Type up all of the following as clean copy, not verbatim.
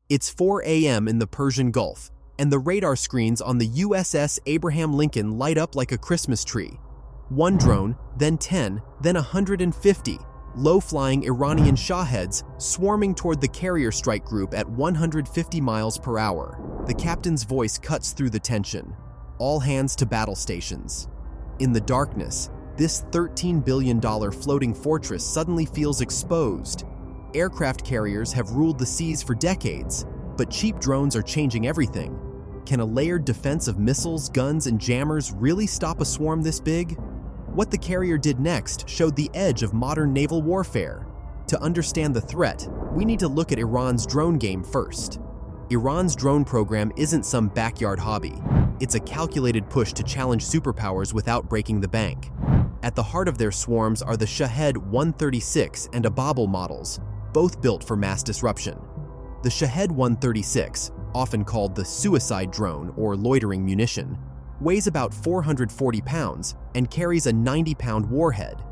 It's 4 a.m. in the Persian Gulf, and the radar screens on the USS Abraham Lincoln light up like a Christmas tree. One drone, then 10, then 150 low-flying Iranian Shaheds swarming toward the carrier strike group at 150 miles per hour. The captain's voice cuts through the tension. All hands to battle stations. In the darkness, this $13 billion floating fortress suddenly feels exposed. Aircraft carriers have ruled the seas for decades, but cheap drones are changing everything. Can a layered defense of missiles, guns, and jammers really stop a swarm this big? What the carrier did next showed the edge of modern naval warfare. To understand the threat, we need to look at Iran's drone game first. Iran's drone program isn't some backyard hobby. It's a calculated push to challenge superpowers without breaking the bank. At the heart of their swarms are the Shahed 136 and Ababal models, both built for mass disruption. The Shahed 136, often called the suicide drone or loitering munition, weighs about 440 pounds and carries a 90-pound warhead.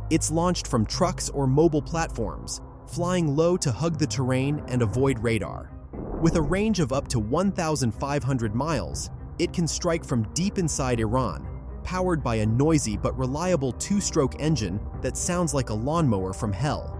It's launched from trucks or mobile platforms, flying low to hug the terrain and avoid radar. With a range of up to 1,500 miles, it can strike from deep inside Iran, powered by a noisy but reliable two-stroke engine that sounds like a lawnmower from hell.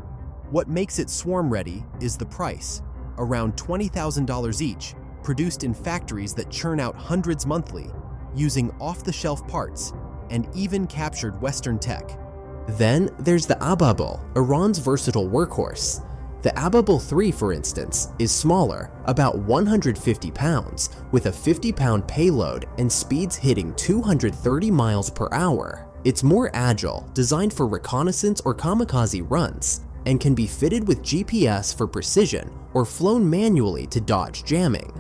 What makes it swarm-ready is the price, around $20,000 each, produced in factories that churn out hundreds monthly, using off-the-shelf parts and even captured Western tech. Then there's the Ababal, Iran's versatile workhorse. The Ababal 3, for instance, is smaller, about 150 pounds, with a 50-pound payload and speeds hitting 230 miles per hour. It's more agile, designed for reconnaissance or kamikaze runs, and can be fitted with GPS for precision or flown manually to dodge jamming.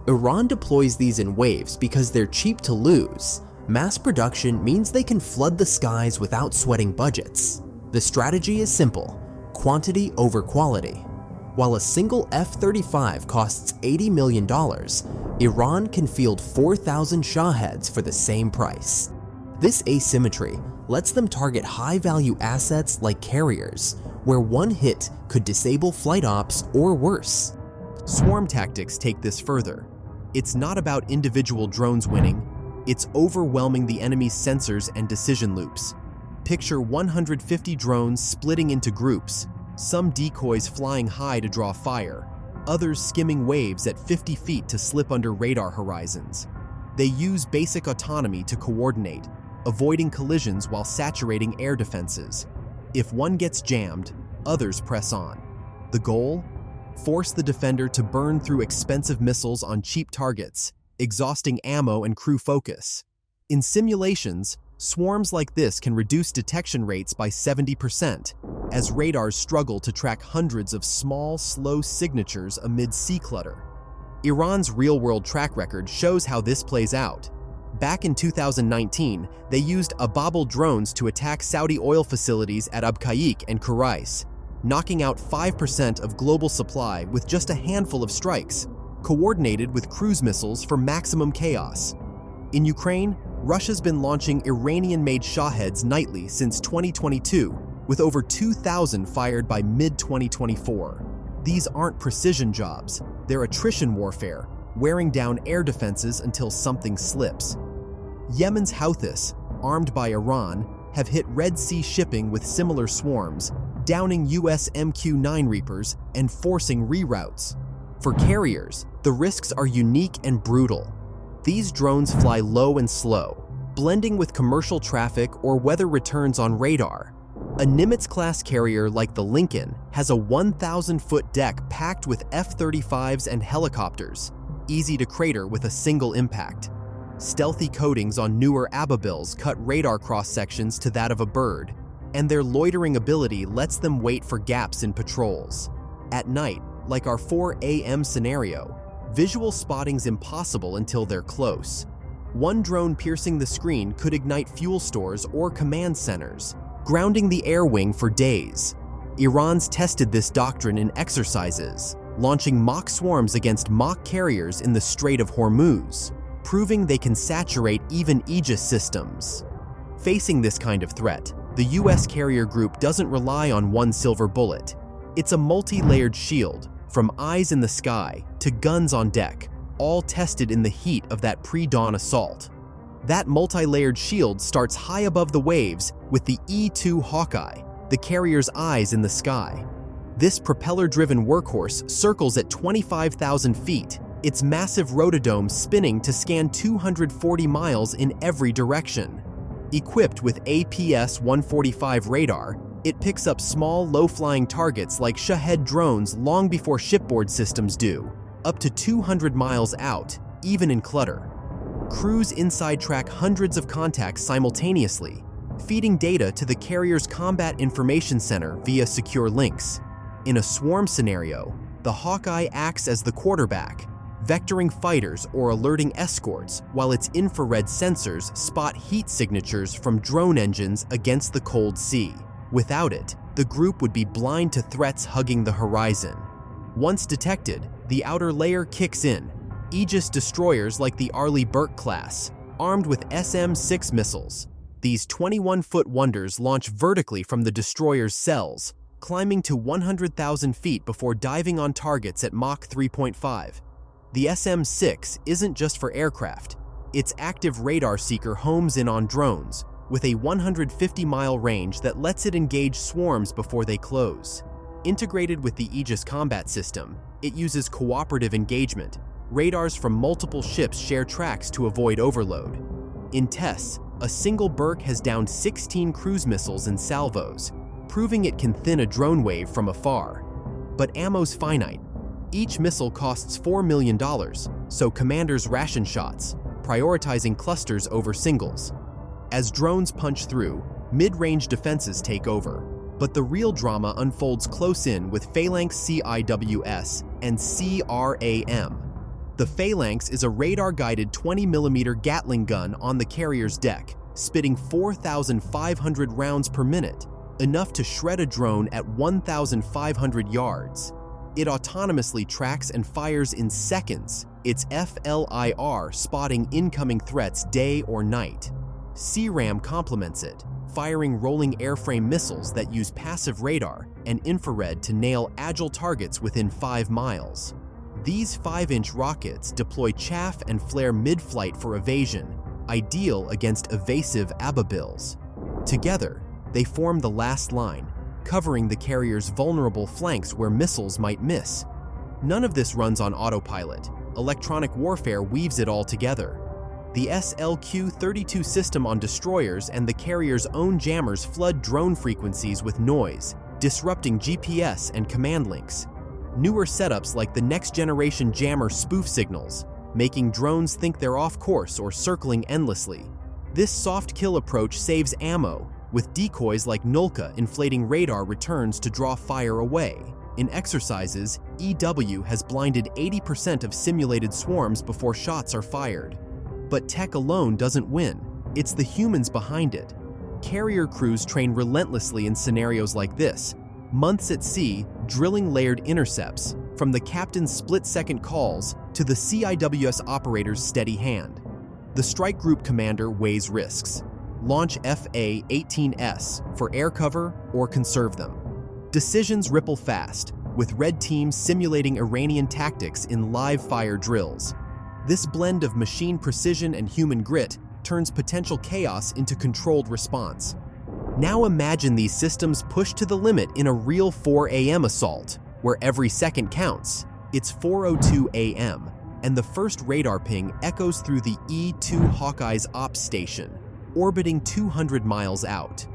Iran deploys these in waves because they're cheap to lose. Mass production means they can flood the skies without sweating budgets. The strategy is simple: quantity over quality. While a single F-35 costs $80 million, Iran can field 4,000 Shaheds for the same price. This asymmetry lets them target high-value assets like carriers, where one hit could disable flight ops or worse. Swarm tactics take this further. It's not about individual drones winning, it's overwhelming the enemy's sensors and decision loops. Picture 150 drones splitting into groups, some decoys flying high to draw fire, others skimming waves at 50 feet to slip under radar horizons. They use basic autonomy to coordinate, avoiding collisions while saturating air defenses. If one gets jammed, others press on. The goal? Force the defender to burn through expensive missiles on cheap targets, exhausting ammo and crew focus. In simulations, swarms like this can reduce detection rates by 70%, as radars struggle to track hundreds of small, slow signatures amid sea clutter. Iran's real-world track record shows how this plays out. Back in 2019, they used Ababal drones to attack Saudi oil facilities at Abqaiq and Kurais, knocking out 5% of global supply with just a handful of strikes, coordinated with cruise missiles for maximum chaos. In Ukraine, Russia's been launching Iranian-made Shaheds nightly since 2022, with over 2,000 fired by mid-2024. These aren't precision jobs, they're attrition warfare, wearing down air defenses until something slips. Yemen's Houthis, armed by Iran, have hit Red Sea shipping with similar swarms, downing US MQ-9 Reapers and forcing reroutes. For carriers, the risks are unique and brutal. These drones fly low and slow, blending with commercial traffic or weather returns on radar. A Nimitz-class carrier like the Lincoln has a 1,000-foot deck packed with F-35s and helicopters, easy to crater with a single impact. Stealthy coatings on newer Ababals cut radar cross-sections to that of a bird, and their loitering ability lets them wait for gaps in patrols. At night, like our 4 a.m. scenario, visual spotting's impossible until they're close. One drone piercing the screen could ignite fuel stores or command centers, grounding the air wing for days. Iran's tested this doctrine in exercises, launching mock swarms against mock carriers in the Strait of Hormuz, proving they can saturate even Aegis systems. Facing this kind of threat, the US carrier group doesn't rely on one silver bullet. It's a multi-layered shield, from eyes in the sky to guns on deck, all tested in the heat of that pre-dawn assault. That multi-layered shield starts high above the waves with the E-2 Hawkeye, the carrier's eyes in the sky. This propeller-driven workhorse circles at 25,000 feet, its massive rotodome spinning to scan 240 miles in every direction. Equipped with APS-145 radar, it picks up small, low-flying targets like Shahed drones long before shipboard systems do, up to 200 miles out, even in clutter. Crews inside track hundreds of contacts simultaneously, feeding data to the carrier's Combat Information Center via secure links. In a swarm scenario, the Hawkeye acts as the quarterback, vectoring fighters or alerting escorts while its infrared sensors spot heat signatures from drone engines against the cold sea. Without it, the group would be blind to threats hugging the horizon. Once detected, the outer layer kicks in. Aegis destroyers like the Arleigh Burke class, armed with SM-6 missiles. These 21-foot wonders launch vertically from the destroyer's cells, climbing to 100,000 feet before diving on targets at Mach 3.5. The SM-6 isn't just for aircraft. Its active radar seeker homes in on drones, with a 150-mile range that lets it engage swarms before they close. Integrated with the Aegis combat system, it uses cooperative engagement. Radars from multiple ships share tracks to avoid overload. In tests, a single Burke has downed 16 cruise missiles in salvos, proving it can thin a drone wave from afar. But ammo's finite. Each missile costs $4 million, so commanders ration shots, prioritizing clusters over singles. As drones punch through, mid-range defenses take over, but the real drama unfolds close in with Phalanx CIWS and CRAM. The Phalanx is a radar-guided 20mm Gatling gun on the carrier's deck, spitting 4,500 rounds per minute, enough to shred a drone at 1,500 yards. It autonomously tracks and fires in seconds, its FLIR spotting incoming threats day or night. CRAM complements it, firing rolling airframe missiles that use passive radar and infrared to nail agile targets within 5 miles. These 5-inch rockets deploy chaff and flare mid-flight for evasion, ideal against evasive ababills. Together, they form the last line, covering the carrier's vulnerable flanks where missiles might miss. None of this runs on autopilot. Electronic warfare weaves it all together. The SLQ-32 system on destroyers and the carrier's own jammers flood drone frequencies with noise, disrupting GPS and command links. Newer setups like the next-generation jammer spoof signals, making drones think they're off course or circling endlessly. This soft kill approach saves ammo, with decoys like Nulka inflating radar returns to draw fire away. In exercises, EW has blinded 80% of simulated swarms before shots are fired. But tech alone doesn't win. It's the humans behind it. Carrier crews train relentlessly in scenarios like this, months at sea, drilling layered intercepts, from the captain's split-second calls to the CIWS operator's steady hand. The strike group commander weighs risks. Launch FA-18S for air cover or conserve them. Decisions ripple fast, with red teams simulating Iranian tactics in live-fire drills. This blend of machine precision and human grit turns potential chaos into controlled response. Now imagine these systems pushed to the limit in a real 4 a.m. assault, where every second counts. It's 4:02 a.m., and the first radar ping echoes through the E-2 Hawkeye's ops station, orbiting 200 miles out.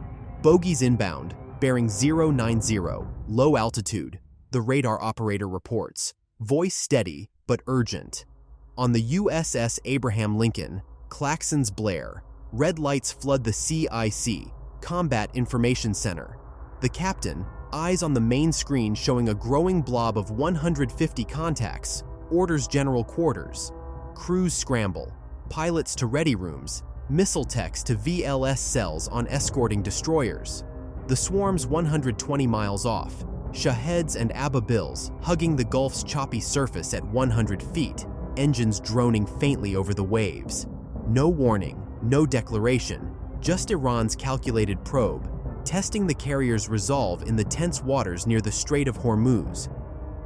Bogies inbound, bearing 090, low altitude, the radar operator reports, voice steady but urgent. On the USS Abraham Lincoln, klaxons blare, red lights flood the CIC, Combat Information Center. The captain, eyes on the main screen showing a growing blob of 150 contacts, orders general quarters. Crews scramble, pilots to ready rooms, missile techs to VLS cells on escorting destroyers. The swarm's 120 miles off, Shaheds and Ababils hugging the Gulf's choppy surface at 100 feet, engines droning faintly over the waves. No warning, no declaration, just Iran's calculated probe, testing the carrier's resolve in the tense waters near the Strait of Hormuz.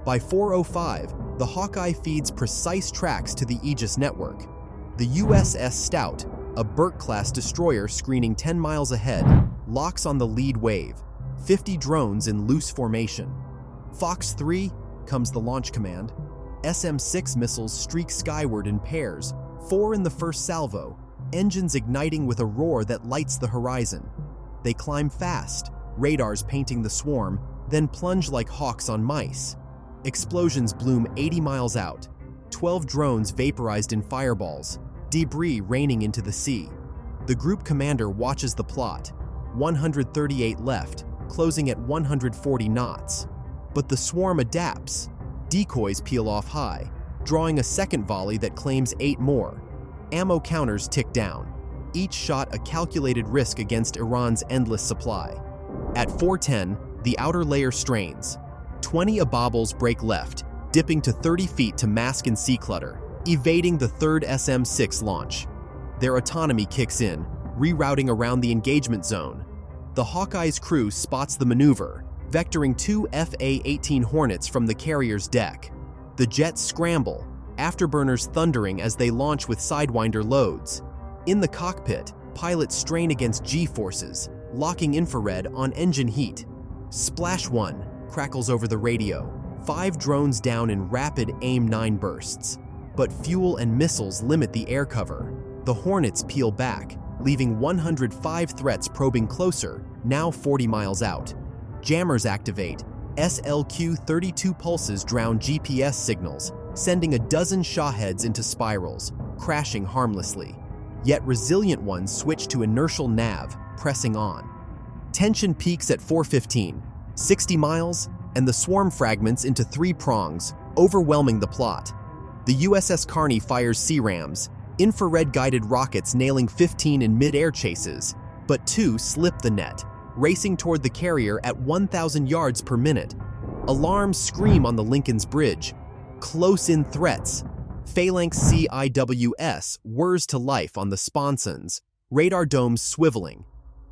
By 4:05, the Hawkeye feeds precise tracks to the Aegis network. The USS Stout, a Burke-class destroyer screening 10 miles ahead, locks on the lead wave, 50 drones in loose formation. Fox 3 comes the launch command. SM-6 missiles streak skyward in pairs, 4 in the first salvo, engines igniting with a roar that lights the horizon. They climb fast, radars painting the swarm, then plunge like hawks on mice. Explosions bloom 80 miles out, 12 drones vaporized in fireballs, debris raining into the sea. The group commander watches the plot, 138 left, closing at 140 knots. But the swarm adapts. Decoys peel off high, drawing a second volley that claims 8 more. Ammo counters tick down, each shot a calculated risk against Iran's endless supply. At 4:10, the outer layer strains. 20 Abables break left, dipping to 30 feet to mask in sea clutter, evading the third SM-6 launch. Their autonomy kicks in, rerouting around the engagement zone. The Hawkeye's crew spots the maneuver, vectoring 2 FA-18 Hornets from the carrier's deck. The jets scramble, afterburners thundering as they launch with Sidewinder loads. In the cockpit, pilots strain against G-forces, locking infrared on engine heat. Splash 1 crackles over the radio, 5 drones down in rapid AIM-9 bursts. But fuel and missiles limit the air cover. The Hornets peel back, leaving 105 threats probing closer, now 40 miles out. Jammers activate. SLQ-32 pulses drown GPS signals, sending a dozen Shaheds into spirals, crashing harmlessly. Yet resilient ones switch to inertial nav, pressing on. Tension peaks at 4:15, 60 miles, and the swarm fragments into 3 prongs, overwhelming the plot. The USS Carney fires CIWS, infrared-guided rockets nailing 15 in mid-air chases, but 2 slip the net, racing toward the carrier at 1,000 yards per minute. Alarms scream on the Lincoln's bridge. Close-in threats. Phalanx CIWS whirs to life on the sponsons, radar domes swiveling.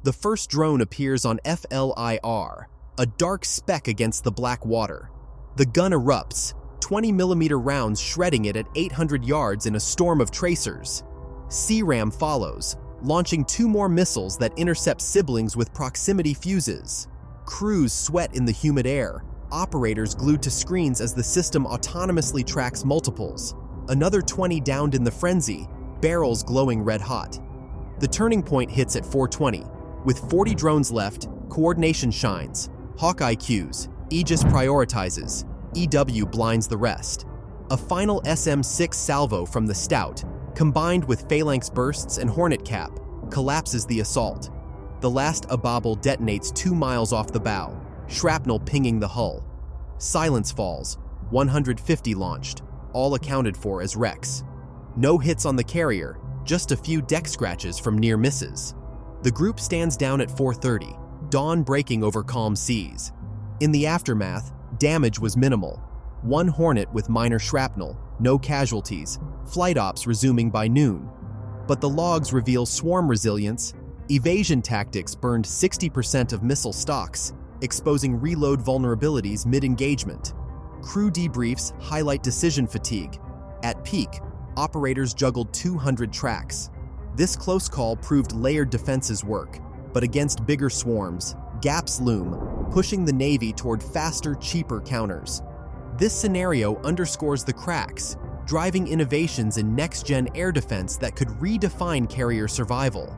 The first drone appears on FLIR, a dark speck against the black water. The gun erupts, 20mm rounds shredding it at 800 yards in a storm of tracers. CRAM follows, launching 2 more missiles that intercept siblings with proximity fuses. Crews sweat in the humid air, operators glued to screens as the system autonomously tracks multiples. Another 20 downed in the frenzy, barrels glowing red-hot. The turning point hits at 4:20. With 40 drones left, coordination shines. Hawkeye cues, Aegis prioritizes, EW blinds the rest. A final SM-6 salvo from the Stout, combined with Phalanx bursts and Hornet cap, collapses the assault. The last Ababel detonates 2 miles off the bow, shrapnel pinging the hull. Silence falls, 150 launched, all accounted for as wrecks. No hits on the carrier, just a few deck scratches from near misses. The group stands down at 4:30, dawn breaking over calm seas. In the aftermath, damage was minimal. 1 Hornet with minor shrapnel, no casualties, flight ops resuming by noon. But the logs reveal swarm resilience. Evasion tactics burned 60% of missile stocks, exposing reload vulnerabilities mid-engagement. Crew debriefs highlight decision fatigue. At peak, operators juggled 200 tracks. This close call proved layered defenses work, but against bigger swarms, gaps loom, pushing the Navy toward faster, cheaper counters. This scenario underscores the cracks, driving innovations in next-gen air defense that could redefine carrier survival.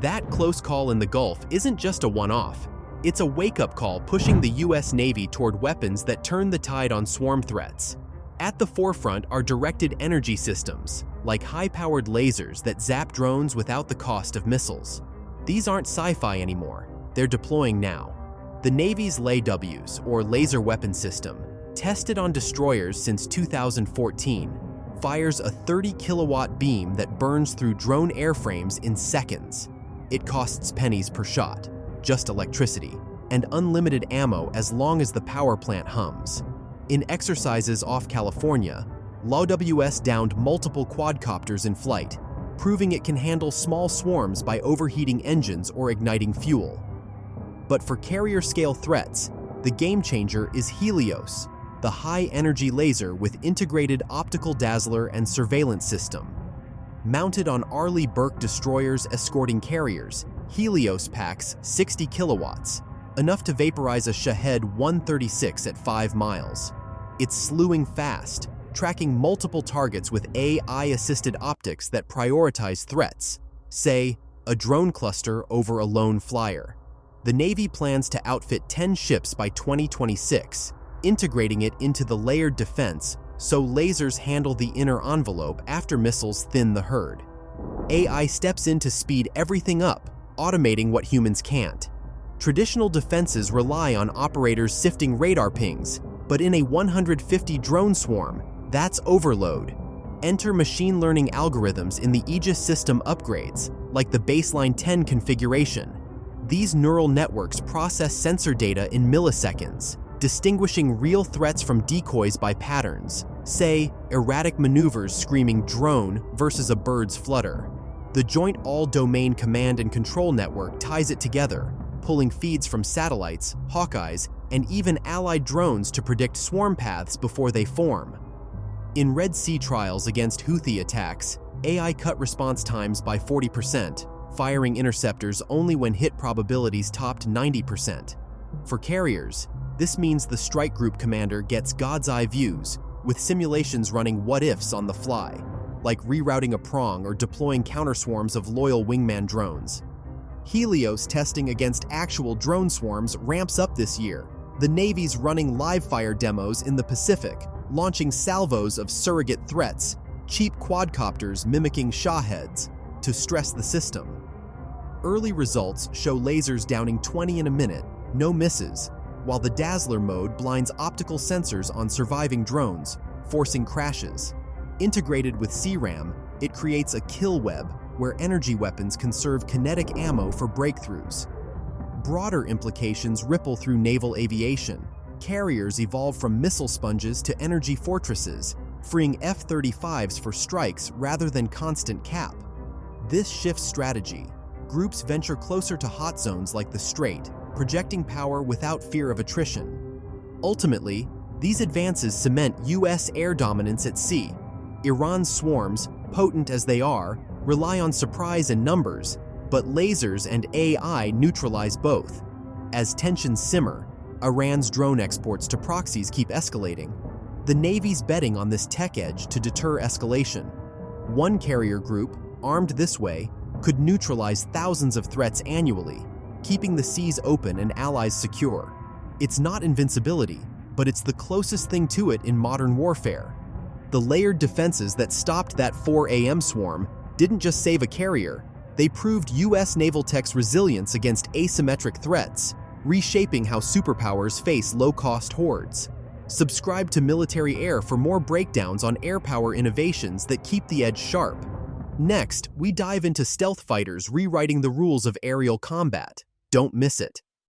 That close call in the Gulf isn't just a one-off. It's a wake-up call pushing the US Navy toward weapons that turn the tide on swarm threats. At the forefront are directed energy systems, like high-powered lasers that zap drones without the cost of missiles. These aren't sci-fi anymore, they're deploying now. The Navy's LAWS, or Laser Weapon System, tested on destroyers since 2014, fires a 30-kilowatt beam that burns through drone airframes in seconds. It costs pennies per shot, just electricity, and unlimited ammo as long as the power plant hums. In exercises off California, LAWS downed multiple quadcopters in flight, proving it can handle small swarms by overheating engines or igniting fuel. But for carrier-scale threats, the game changer is Helios, the high-energy laser with integrated optical dazzler and surveillance system. Mounted on Arleigh Burke destroyers escorting carriers, Helios packs 60 kilowatts, enough to vaporize a Shahed 136 at 5 miles. It's slewing fast, tracking multiple targets with AI-assisted optics that prioritize threats, say, a drone cluster over a lone flyer. The Navy plans to outfit 10 ships by 2026, integrating it into the layered defense so lasers handle the inner envelope after missiles thin the herd. AI steps in to speed everything up, automating what humans can't. Traditional defenses rely on operators sifting radar pings, but in a 150 drone swarm, that's overload. Enter machine learning algorithms in the Aegis system upgrades, like the baseline 10 configuration. These neural networks process sensor data in milliseconds, distinguishing real threats from decoys by patterns, say, erratic maneuvers screaming drone versus a bird's flutter. The Joint All-Domain Command and Control Network ties it together, pulling feeds from satellites, Hawkeyes, and even allied drones to predict swarm paths before they form. In Red Sea trials against Houthi attacks, AI cut response times by 40%, firing interceptors only when hit probabilities topped 90%. For carriers, this means the strike group commander gets God's eye views, with simulations running what-ifs on the fly, like rerouting a prong or deploying counterswarms of loyal wingman drones. Helios testing against actual drone swarms ramps up this year. The Navy's running live-fire demos in the Pacific, launching salvos of surrogate threats, cheap quadcopters mimicking Shaheds, to stress the system. Early results show lasers downing 20 in a minute, no misses, while the Dazzler mode blinds optical sensors on surviving drones, forcing crashes. Integrated with CRAM, it creates a kill web where energy weapons conserve kinetic ammo for breakthroughs. Broader implications ripple through naval aviation. Carriers evolve from missile sponges to energy fortresses, freeing F-35s for strikes rather than constant cap. This shifts strategy. Groups venture closer to hot zones like the Strait, projecting power without fear of attrition. Ultimately, these advances cement U.S. air dominance at sea. Iran's swarms, potent as they are, rely on surprise and numbers, but lasers and AI neutralize both. As tensions simmer, Iran's drone exports to proxies keep escalating. The Navy's betting on this tech edge to deter escalation. One carrier group, armed this way, could neutralize thousands of threats annually, keeping the seas open and allies secure. It's not invincibility, but it's the closest thing to it in modern warfare. The layered defenses that stopped that 4 a.m. swarm didn't just save a carrier, they proved U.S. naval tech's resilience against asymmetric threats, reshaping how superpowers face low-cost hordes. Subscribe to Military Air for more breakdowns on air power innovations that keep the edge sharp. Next, we dive into stealth fighters rewriting the rules of aerial combat. Don't miss it.